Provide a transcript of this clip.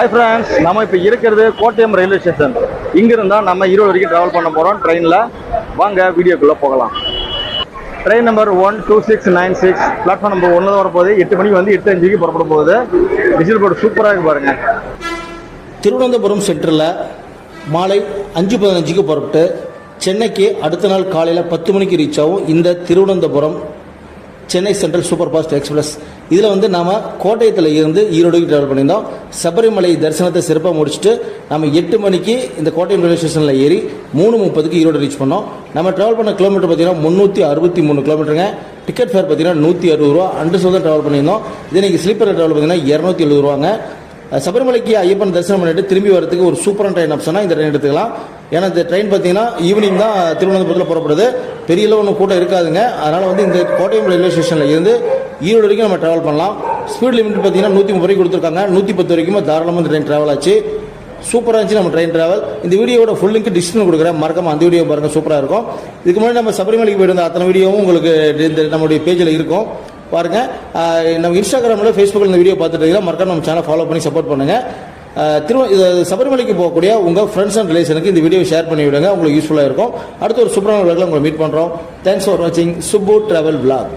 Hi friends, நம்ம இப்போ இருக்கிறது கோட்டயம் ரயில்வே ஸ்டேஷன். இங்கிருந்தா நம்ம ஈரோடு வரைக்கும் ட்ராவல் பண்ண போகிறோம் ட்ரெயினில். வாங்க வீடியோக்குள்ளே போகலாம். ட்ரெயின் நம்பர் 12696 பிளாட்ஃபார்ம் நம்பர் 1 தான் வரப்போகுது. 8 மணிக்கு வந்து 8:05 புறப்பட போகுது. விசில் போர்டு சூப்பராக இருக்கு பாருங்க. திருவனந்தபுரம் சென்ட்ரலில் மாலை 5:15 புறப்பட்டு சென்னைக்கு அடுத்த நாள் காலையில் 10 மணிக்கு ரீச் ஆகும் இந்த Thiruvananthapuram Chennai central super fast express. இதில் வந்து நாம் கோட்டயத்தில் இருந்து ஈரோடுக்கு ட்ராவல் பண்ணியிருந்தோம். சபரிமலை தரிசனத்தை சிறப்பாக முடிச்சுட்டு நம்ம 8 மணிக்கு இந்த கோட்டயம் ரயில்வே ஸ்டேஷனில் ஏறி 3:30 ஈரோடு ரீச் பண்ணோம். நம்ம ட்ராவல் பண்ண கிலோமீட்டர் பார்த்தீங்கன்னா 363 கிலோமீட்டருங்க. டிக்கெட் ஃபேர் பார்த்தீங்கன்னா 160 ரூபா. அண்டர்ஸ்டோர் தான் ட்ராவல் பண்ணியிருந்தோம். இது நீங்கள் ஸ்லீப்பர் ட்ராவல் பார்த்தீங்கன்னா 270 ரூபாங்க. சபரிமலைக்கு ஐயப்பன் தரிசனம் பண்ணிட்டு திரும்பி வரதுக்கு ஒரு சூப்பரான ட்ரெயின் ஆப்ஷனாக இந்த ட்ரெயின் எடுத்துக்கலாம். ஏன்னா இந்த ட்ரெயின் பார்த்தீங்கன்னா ஈவினிங் தான் திருவனந்தபுரத்தில் புறப்படுது. பெரிய அளவு ஒன்றும் கூட்டம் இருக்காதுங்க. அதனால் வந்து இந்த கோட்டயம் ரயில்வே ஸ்டேஷனில் இருந்து ஈரோடு வரைக்கும் நம்ம ட்ராவல் பண்ணலாம். ஸ்பீட் லிமிட் பார்த்தீங்கன்னா 130 வரைக்கும் கொடுத்துருக்காங்க. 110 வரைக்கும் தாராளமாக இந்த ட்ரெயின் ட்ராவல் ஆச்சு. சூப்பராக இருந்துச்சு நம்ம ட்ரெயின் ட்ராவல். இந்த வீடியோட ஃபுல் லிங்க் டிஸ்கிரிப்ஷன் கொடுக்குறேன், மறக்காம அந்த வீடியோ பாருங்கள், சூப்பராக இருக்கும். இதுக்கு முன்னாடி நம்ம சபரிமலைக்கு போயிருந்த அத்தனை வீடியோவும் உங்களுக்கு இந்த நம்மளுடைய பேஜில் இருக்கும் பாருங்க. நம்ம இன்ஸ்டாகிராமில் ஃபேஸ்புக்கில் இந்த வீடியோ பார்த்துட்டு இருக்கீங்க, மறக்காம நம்ம சேனல் ஃபாலோ பண்ணி சப்போர்ட் பண்ணுங்க. சபரிமலைக்கு போகக்கூடிய உங்கள் ஃப்ரெண்ட்ஸ் அண்ட் ரிலேஷனுக்கு இந்த வீடியோ ஷேர் பண்ணி விடுங்க, உங்களுக்கு யூஸ்ஃபுல்லாக இருக்கும். அடுத்த ஒரு சூப்பரான விளாக்ல உங்களை மீட் பண்ணுறோம். தேங்க்ஸ் ஃபார் வாட்சிங் சுப்பு டிராவல் விளாக்.